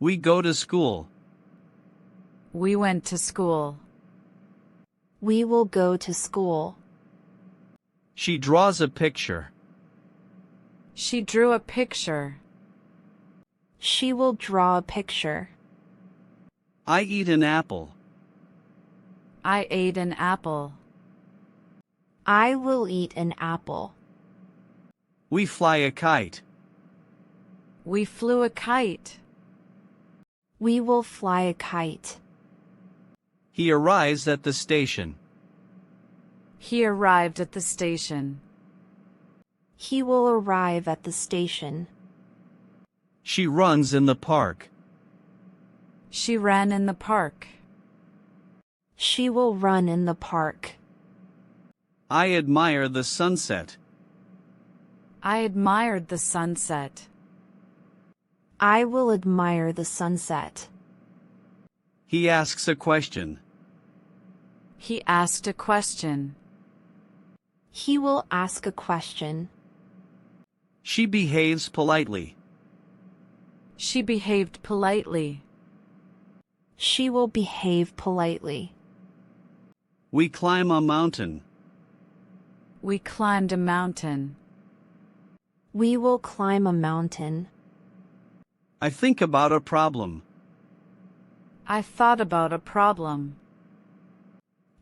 We go to school. We went to school. We will go to school. She draws a picture. She drew a picture. She will draw a picture. I eat an apple. I ate an apple. I will eat an apple. We fly a kite. We flew a kite. We will fly a kite. He arrives at the station. He arrived at the station. He will arrive at the station. She runs in the park. She ran in the park. She will run in the park. I admire the sunset. I admired the sunset. I will admire the sunset. He asks a question. He asked a question. He will ask a question. She behaves politely. She behaved politely. She will behave politely. We climb a mountain. We climbed a mountain. We will climb a mountain. I think about a problem. I thought about a problem.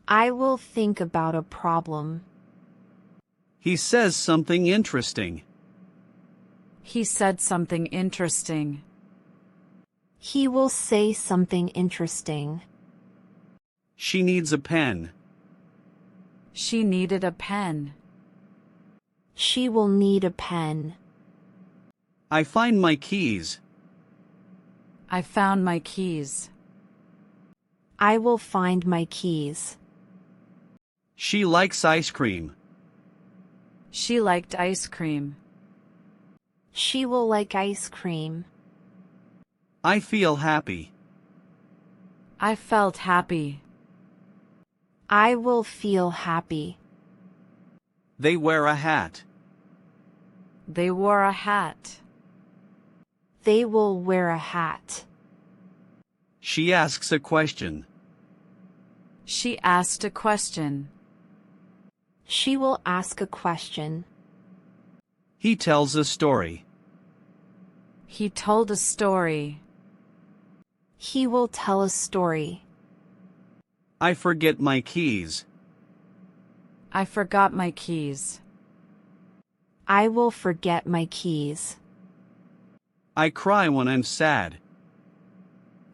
I will think about a problem. He says something interesting. He said something interesting. He will say something interesting. She needs a pen. She needed a pen. She will need a pen. I find my keys. I found my keys. I will find my keys. She likes ice cream. She liked ice cream. She will like ice cream. I feel happy. I felt happy. I will feel happy. They wear a hat. They wore a hat. They will wear a hat. She asks a question. She asked a question. She will ask a question. He tells a story. He told a story. He will tell a story. I forget my keys. I forgot my keys. I will forget my keys. I cry when I'm sad.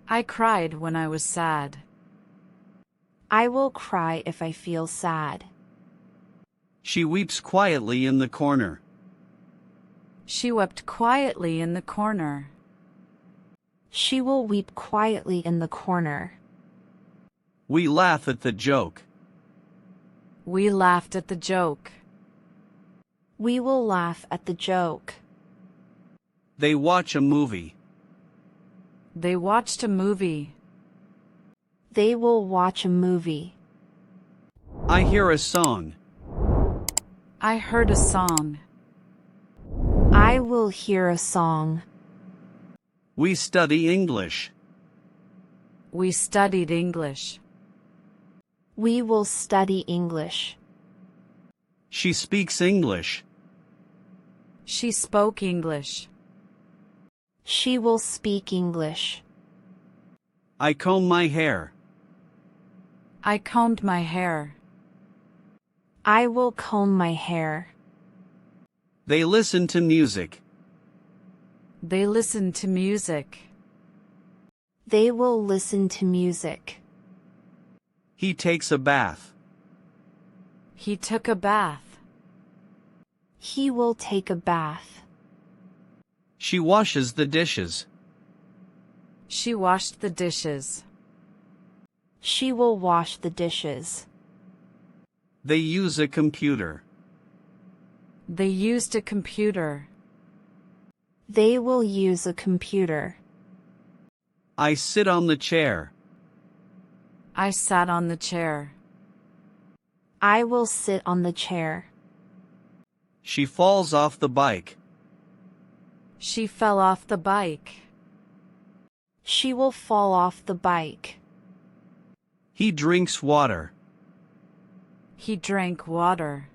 I cried when I was sad. I will cry if I feel sad. She weeps quietly in the corner. She wept quietly in the corner. She will weep quietly in the corner. We laugh at the joke. We laughed at the joke. We will laugh at the joke. They watch a movie. They watched a movie. They will watch a movie. I hear a song. I heard a song. I will hear a song. We study English. We studied English. We will study English. She speaks English. She spoke English. She will speak English. I comb my hair. I combed my hair. I will comb my hair. They listen to music. They listened to music. They will listen to music. He takes a bath. He took a bath. He will take a bath. She washes the dishes. She washed the dishes. She will wash the dishes. They use a computer. They used a computer. They will use a computer. I sit on the chair. I sat on the chair. I will sit on the chair. She falls off the bike. She fell off the bike. She will fall off the bike. He drinks water. He drank water.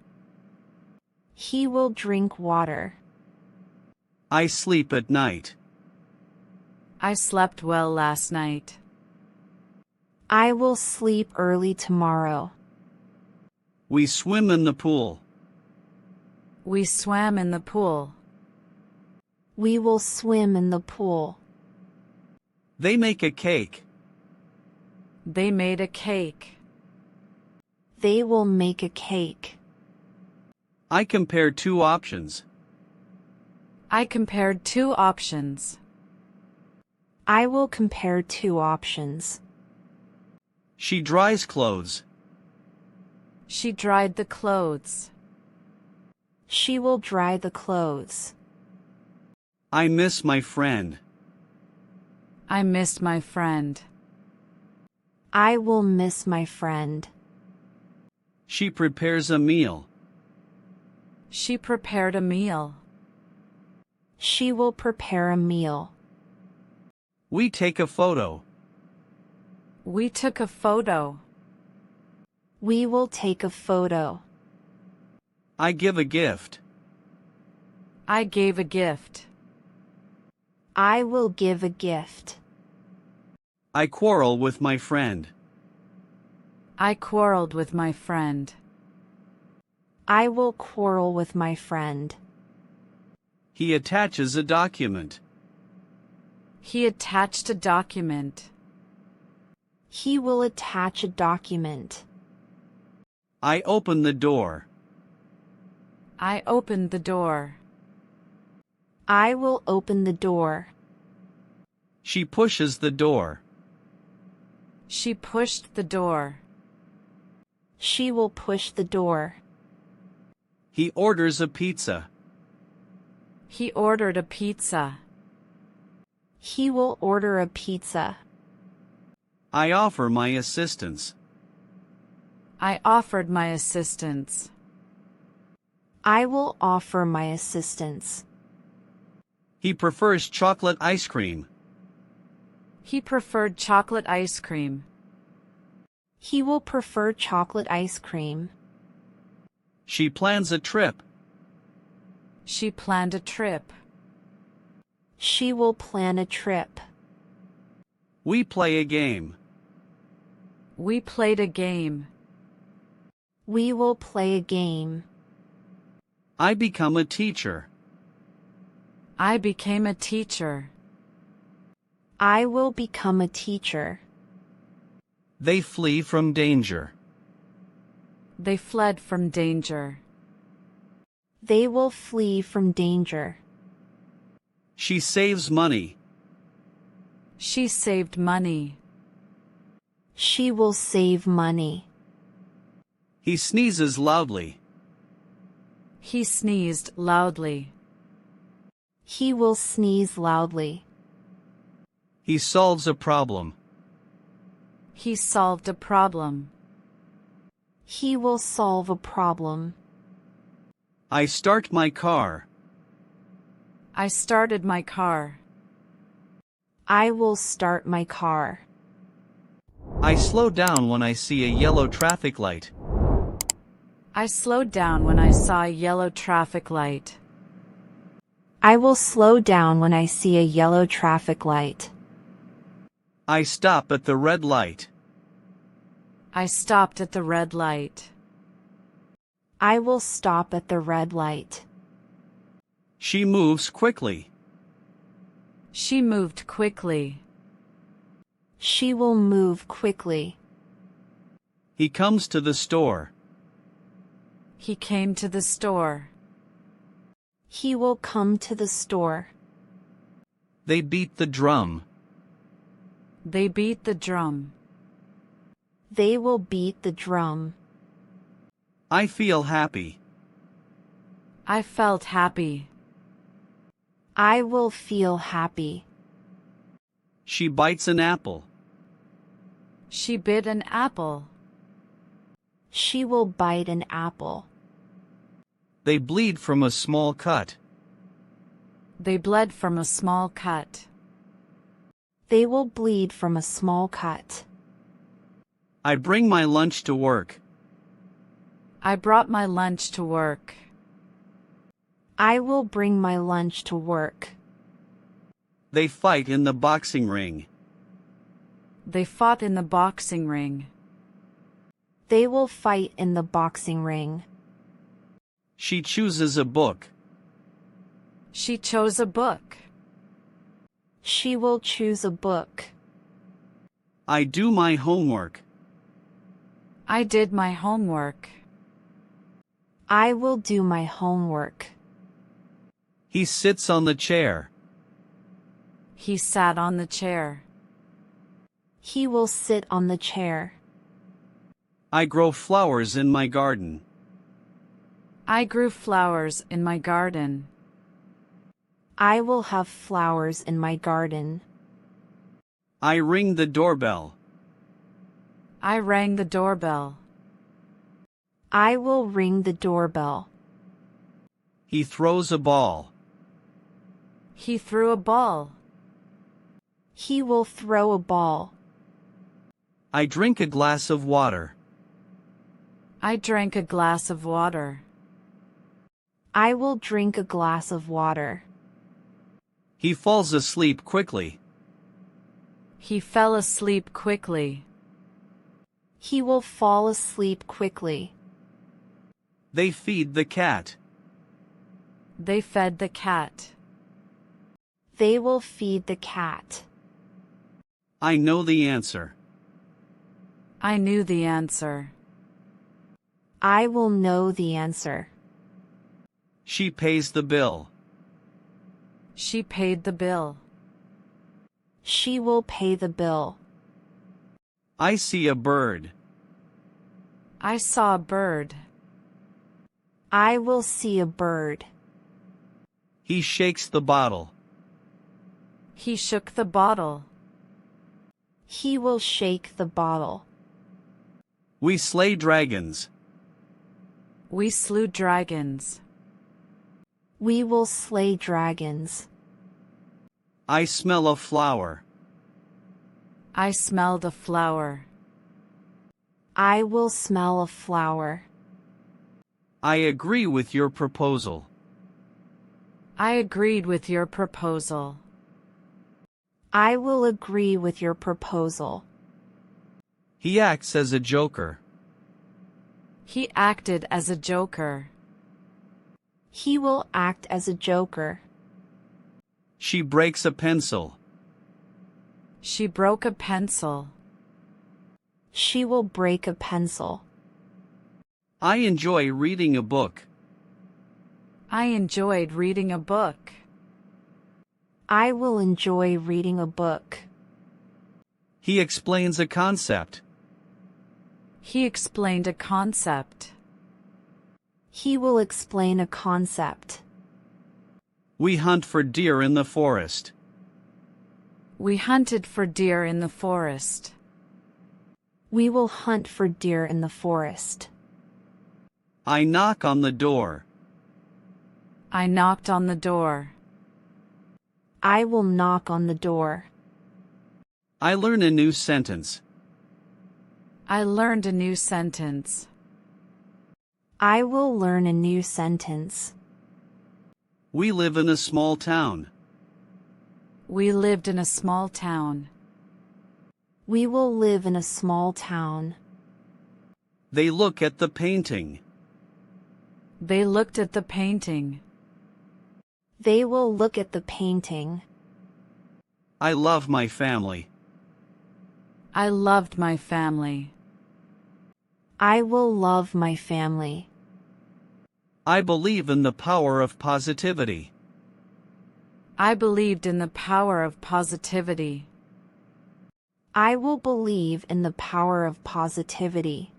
He will drink water. I sleep at night. I slept well last night. I will sleep early tomorrow. We swim in the pool. We swam in the pool. We will swim in the pool. They make a cake. They made a cake. They will make a cake. I compare two options. I compared two options. I will compare two options. She dries clothes. She dried the clothes. She will dry the clothes. I miss my friend. I missed my friend. I will miss my friend. She prepares a meal. She prepared a meal. She will prepare a meal. We take a photo. We took a photo. We will take a photo. I give a gift. I gave a gift. I will give a gift. I quarrel with my friend. I quarreled with my friend. I will quarrel with my friend. He attaches a document. He attached a document. He will attach a document. I open the door. I opened the door. I will open the door. She pushes the door. She pushed the door. She will push the door. He orders a pizza. He ordered a pizza. He will order a pizza. I offer my assistance. I offered my assistance. I will offer my assistance. He prefers chocolate ice cream. He preferred chocolate ice cream. He will prefer chocolate ice cream. She plans a trip. She planned a trip. She will plan a trip. We play a game. We played a game. We will play a game. I become a teacher. I became a teacher. I will become a teacher. They flee from danger. They fled from danger. They will flee from danger. She saves money. She saved money. She will save money. He sneezes loudly. He sneezed loudly. He will sneeze loudly. He solves a problem. He solved a problem. He will solve a problem. I start my car. I started my car. I will start my car. I slow down when I see a yellow traffic light. I slowed down when I saw a yellow traffic light. I will slow down when I see a yellow traffic light. I stop at the red light. I stopped at the red light. I will stop at the red light. She moves quickly. She moved quickly. She will move quickly. He comes to the store. He came to the store. He will come to the store. They beat the drum. They beat the drum. They will beat the drum. I feel happy. I felt happy. I will feel happy. She bites an apple. She bit an apple. She will bite an apple. They bleed from a small cut. They bled from a small cut. They will bleed from a small cut. I bring my lunch to work. I brought my lunch to work. I will bring my lunch to work. They fight in the boxing ring. They fought in the boxing ring. They will fight in the boxing ring. She chooses a book. She chose a book. She will choose a book. I do my homework. I did my homework. I will do my homework. He sits on the chair. He sat on the chair. He will sit on the chair. I grow flowers in my garden. I grew flowers in my garden. I will have flowers in my garden. I ring the doorbell. I rang the doorbell. I will ring the doorbell. He throws a ball. He threw a ball. He will throw a ball. I drink a glass of water. I drank a glass of water. I will drink a glass of water. He falls asleep quickly. He fell asleep quickly. He will fall asleep quickly. They feed the cat. They fed the cat. They will feed the cat. I know the answer. I knew the answer. I will know the answer. She pays the bill. She paid the bill. She will pay the bill. I see a bird. I saw a bird. I will see a bird. He shakes the bottle. He shook the bottle. He will shake the bottle. We slay dragons. We slew dragons. We will slay dragons. I smell a flower. I smelled a flower. I will smell a flower. I agree with your proposal. I agreed with your proposal. I will agree with your proposal. He acts as a joker. He acted as a joker. He will act as a joker. She breaks a pencil. She broke a pencil. She will break a pencil. I enjoy reading a book. I enjoyed reading a book. I will enjoy reading a book. He explains a concept. He explained a concept. He will explain a concept. We hunt for deer in the forest. We hunted for deer in the forest. We will hunt for deer in the forest. I knock on the door. I knocked on the door. I will knock on the door. I learn a new sentence. I learned a new sentence. I will learn a new sentence. We live in a small town. We lived in a small town. We will live in a small town. They look at the painting. They looked at the painting. They will look at the painting. I love my family. I loved my family. I will love my family. I believe in the power of positivity. I believed in the power of positivity. I will believe in the power of positivity.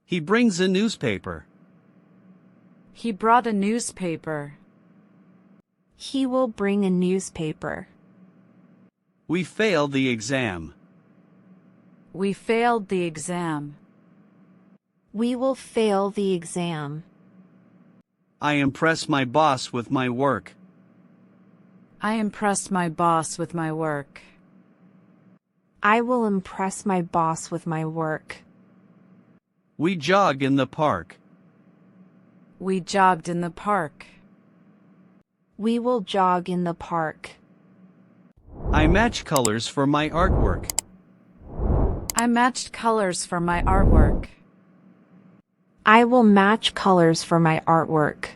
He brings a newspaper. He brought a newspaper. He will bring a newspaper. We failed the exam. We failed the exam. We will fail the exam. I impress my boss with my work. I impressed my boss with my work. I will impress my boss with my work. We jog in the park. We jogged in the park. We will jog in the park. I match colors for my artwork. I matched colors for my artwork. I will match colors for my artwork.